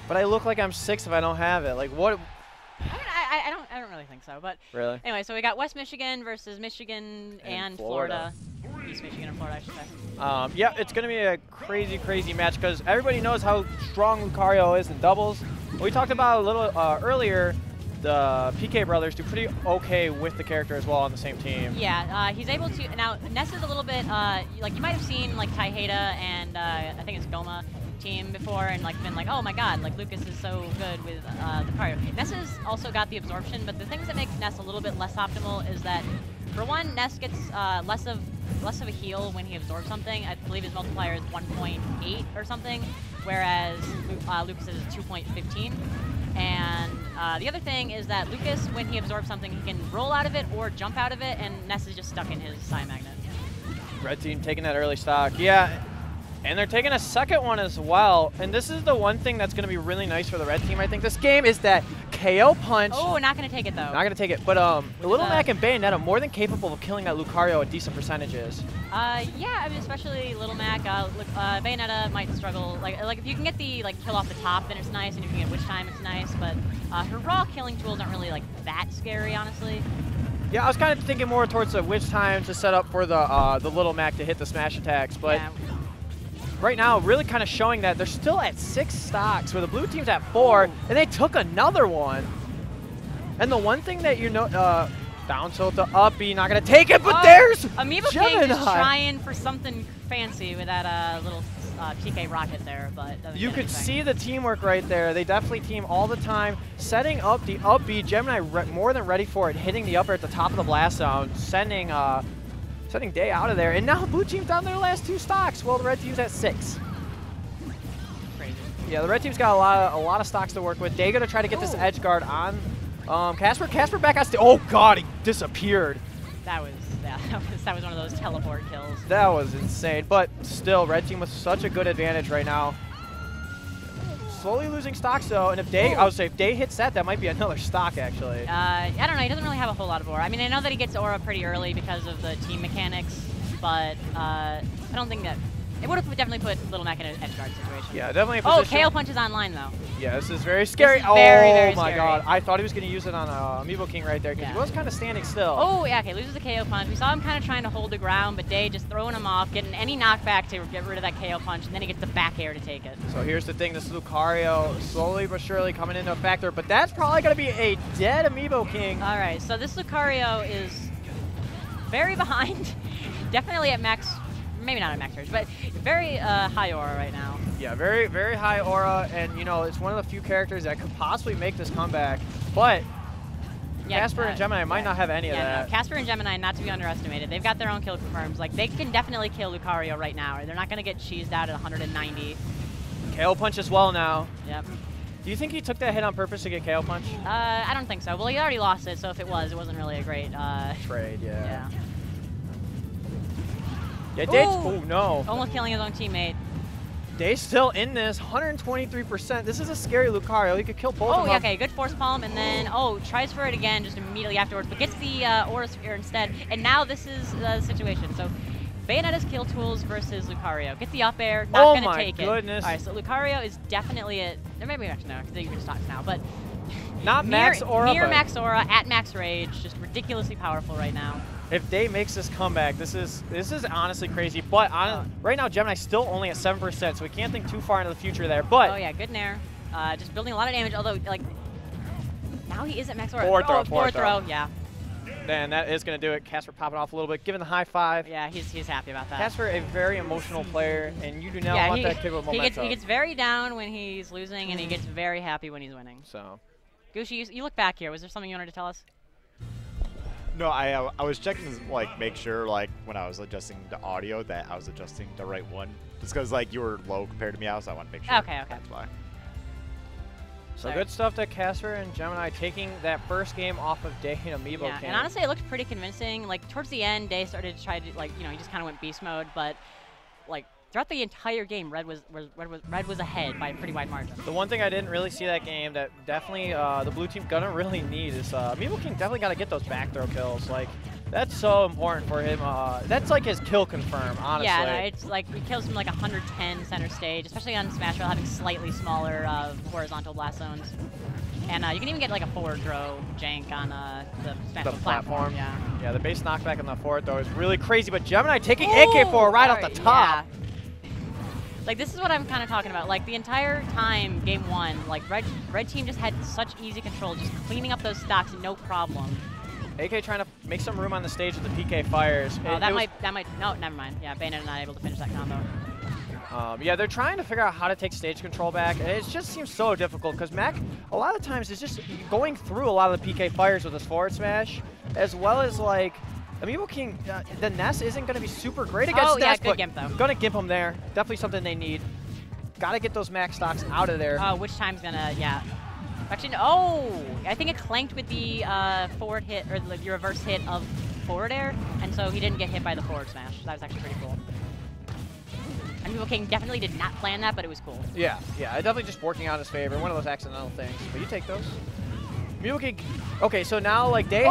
But I look like I'm 6 if I don't have it. Like, what? I mean, I don't really think so, but Really? anyway, so we got West Michigan versus Michigan and Florida. East Michigan and Florida, I should say. Yeah, it's going to be a crazy, crazy match because everybody knows how strong Lucario is in doubles. We talked about a little earlier, the PK brothers do pretty okay with the character as well on the same team. Yeah, he's able to. Now, Ness is a little bit, like you might have seen like Taiheda and I think it's Goma team before and like been like, oh my god, like Lucas is so good with Lucario. Ness has also got the absorption, but the things that makes Ness a little bit less optimal is that, for one, Ness gets less of a heal when he absorbs something. I believe his multiplier is 1.8 or something, whereas Lucas is 2.15. And the other thing is that Lucas, when he absorbs something, he can roll out of it or jump out of it, and Ness is just stuck in his Psy Magnet. Red team taking that early stock. Yeah, and they're taking a second one as well. And this is the one thing that's going to be really nice for the red team, I think, this game, is that KO punch. Oh, not going to take it, though. Not going to take it. But Little Mac and Bayonetta more than capable of killing that Lucario at decent percentages. Yeah, I mean, especially Little Mac. Bayonetta might struggle. Like if you can get the kill off the top, then it's nice, and if you can get Witch Time, it's nice. But her raw killing tools aren't really that scary, honestly. Yeah, I was kind of thinking more towards the Witch Time to set up for the Little Mac to hit the smash attacks, but. Yeah. Right now, really kind of showing that they're still at 6 stocks, where the blue team's at 4, and they took another one. And the one thing that you know, down tilt to up B, not going to take it, but there's Amiiboking is trying for something fancy with that little PK rocket there, but you could see the teamwork right there. They definitely team all the time, setting up the up B. Gemini more than ready for it, hitting the upper at the top of the blast zone, sending Day out of there, and now the blue team's down their last 2 stocks. Well, the red team's at 6. Crazy. Yeah, the red team's got a lot of stocks to work with. Day gonna try to get this edge guard on Kasper. Kasper back on stage. Oh god, he disappeared. That was one of those teleport kills. That was insane. But still, red team with such a good advantage right now. Slowly losing stocks though, and if Day, I would say if Day hits that might be another stock actually. I don't know, he doesn't really have a whole lot of aura. I mean, I know that he gets aura pretty early because of the team mechanics, but I don't think that it would have definitely put Little Mac in an edge guard situation. Yeah, definitely. Oh, KO punch is online though. Yeah, this is very scary. This is very my scary. god, I thought he was going to use it on Amiiboking right there because he was kind of standing still. Oh yeah, okay, loses the KO punch. We saw him kind of trying to hold the ground, but Day just throwing him off, getting any knockback to get rid of that KO punch, and then he gets the back air to take it. So here's the thing, this Lucario slowly but surely coming into a factor, but that's probably going to be a dead Amiiboking. All right, so this Lucario is very behind, definitely at max. Maybe not at max surge, but very high aura right now. Yeah, very, very high aura, and you know, it's one of the few characters that could possibly make this comeback, but yeah, Kasper and Gemini might not have any of that. No, Kasper and Gemini, not to be underestimated. They've got their own kill confirms. Like, they can definitely kill Lucario right now. They're not going to get cheesed out at 190. KO punch as well now. Yep. Do you think he took that hit on purpose to get KO punch? I don't think so. Well, he already lost it, so if it wasn't really a great trade, yeah. Yeah, Day, oh no. Almost killing his own teammate. Day's still in this, 123%. This is a scary Lucario. He could kill both of them. Oh, yeah, okay, good force palm, and then, tries for it again just immediately afterwards, but gets the Aura Sphere instead, and now this is the situation. So, Bayonetta's kill tools versus Lucario. Get the up air, not going to take it. Oh my goodness. All right, so Lucario is definitely it. Maybe actually no, because you can stocks now, but not max aura, near max aura, at max rage, just ridiculously powerful right now. If Day makes this comeback, this is honestly crazy. But right now, Gemini's still only at 7%, so we can't think too far into the future there. But oh yeah, good nair. Just building a lot of damage. Although like now he is at max aura. Forward throw. Yeah. And that is going to do it. Kasper popping off a little bit, giving the high five. Yeah, he's happy about that. Kasper, a very emotional player, and you do not want that kid with momentum. He gets very down when he's losing, and he gets very happy when he's winning. So, Gooshi, you look back here. Was there something you wanted to tell us? No, I was checking to like make sure like when I was adjusting the audio that I was adjusting the right one. Just because like you were low compared to me, so I want to make sure. Okay. That's why. So good stuff to Kasper and Gemini taking that first game off of Day and Amiiboking. Yeah, and honestly, it looked pretty convincing. Like towards the end, Day started to try to he just kind of went beast mode, but like throughout the entire game, Red was ahead by a pretty wide margin. The one thing I didn't really see that game that definitely the blue team gonna really need is Amiiboking definitely got to get those back throw kills. Like That's so important for him. That's like his kill confirm, honestly. Yeah, no, it's like he kills from like 110 center stage, especially on Smash while having slightly smaller horizontal blast zones. And you can even get like a forward throw jank on the Smash platform. Yeah, the base knockback on the forward throw is really crazy, but Gemini taking AK4 right off the top. Yeah. Like, this is what I'm kind of talking about. Like, the entire time, game 1, like, red team just had such easy control, just cleaning up those stocks, no problem. AK trying to make some room on the stage with the PK fires. Oh, that might, no, never mind. Yeah, Bayo not able to finish that combo. Yeah, they're trying to figure out how to take stage control back, and it just seems so difficult because Mac, a lot of times, is just going through a lot of the PK fires with his forward smash, as well as, like, Amiiboking, the Ness isn't going to be super great against Ness, good gimp, though. Going to gimp him there. Definitely something they need. Got to get those max stocks out of there. Which time's going to, yeah. Actually, oh! I think it clanked with the forward hit, or the reverse hit of forward air, and so he didn't get hit by the forward smash. That was actually pretty cool. Amiiboking definitely did not plan that, but it was cool. Yeah, definitely just working out in his favor. One of those accidental things, but you take those. Amiiboking, okay, so now, like, they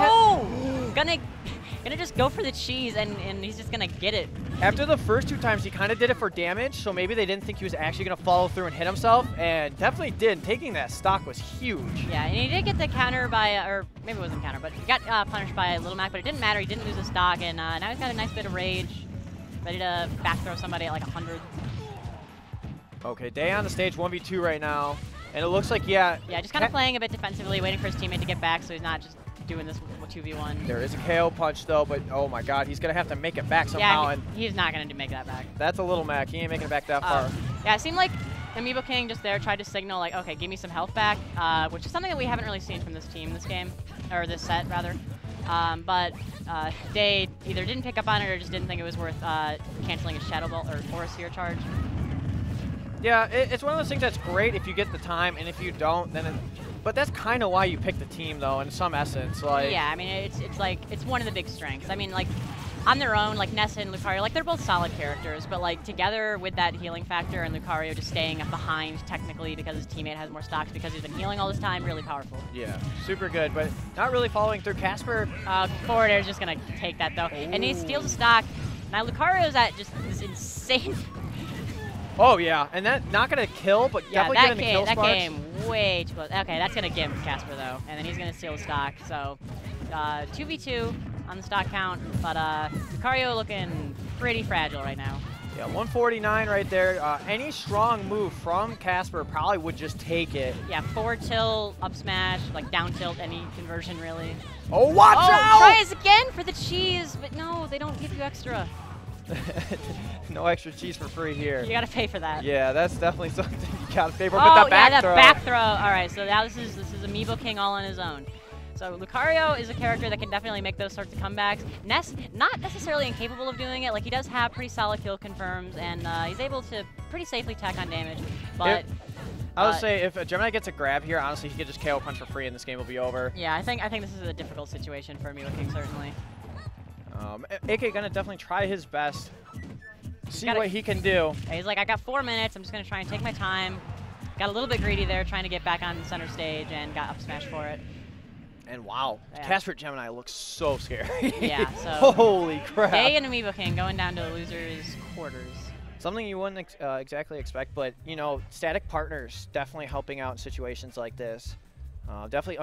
Gonna just go for the cheese, and he's just gonna get it. After the first 2 times, he kind of did it for damage, so maybe they didn't think he was actually gonna follow through and hit himself, and definitely did. Taking that stock was huge. Yeah, and he did get the counter by, or maybe it wasn't counter, but he got punished by Little Mac, but it didn't matter. He didn't lose his stock, and now he's got a nice bit of rage, ready to back throw somebody at like 100. Okay, Day on the stage, 1v2 right now, and it looks like, yeah, just kind of playing a bit defensively, waiting for his teammate to get back, so he's not just doing this 2v1. There is a KO punch though, but oh my god, he's gonna have to make it back somehow. Yeah, and he's not gonna make that back. That's a Little Mac. He ain't making it back that far. Yeah, it seemed like Amiiboking just there tried to signal like, okay, give me some health back, which is something that we haven't really seen from this team this game, or this set rather. But Day either didn't pick up on it or just didn't think it was worth canceling his Shadow Ball or Forest Sphere charge. Yeah, it's one of those things that's great if you get the time, and if you don't, then but that's kind of why you pick the team, though, in some essence. Like, yeah, I mean, it's like, it's one of the big strengths. I mean, like, on their own, like, Ness and Lucario, like, they're both solid characters, but, like, together with that healing factor and Lucario just staying behind technically because his teammate has more stocks because he's been healing all this time, really powerful. Yeah, super good, but not really following through. Kasper. Forward air is just going to take that, though. Ooh. And he steals a stock. Now, Lucario's at just this insane... Oh, yeah, and that not going to kill, but definitely getting the kill sparks. That game way too close. Okay, that's going to gimp Kasper, though, and then he's going to steal the stock. So, 2v2 on the stock count, but Lucario looking pretty fragile right now. Yeah, 149 right there. Any strong move from Kasper probably would just take it. Yeah, forward tilt, up smash, like down tilt, any conversion, really. Oh, watch out! Tries again for the cheese, but no, they don't give you extra. No extra cheese for free here. You gotta pay for that. Yeah, that's definitely something you gotta pay for. But the back throw. Back throw. All right, so now this is Amiiboking all on his own. So Lucario is a character that can definitely make those sorts of comebacks. Ness, not necessarily incapable of doing it. Like, he does have pretty solid kill confirms, and he's able to pretty safely tack on damage. But I would say if Gemini gets a grab here, honestly, he could just KO punch for free, and this game will be over. Yeah, I think this is a difficult situation for Amiiboking, certainly. AK gonna definitely try his best. See what he can do. He's like, I got 4 minutes. I'm just gonna try and take my time. Got a little bit greedy there, trying to get back on the center stage, and got up smash for it. And wow, Kasper Gemini looks so scary. Yeah, so holy crap. Day and Amiiboking going down to the losers' quarters. Something you wouldn't exactly expect, but you know, static partners definitely helping out in situations like this. Definitely.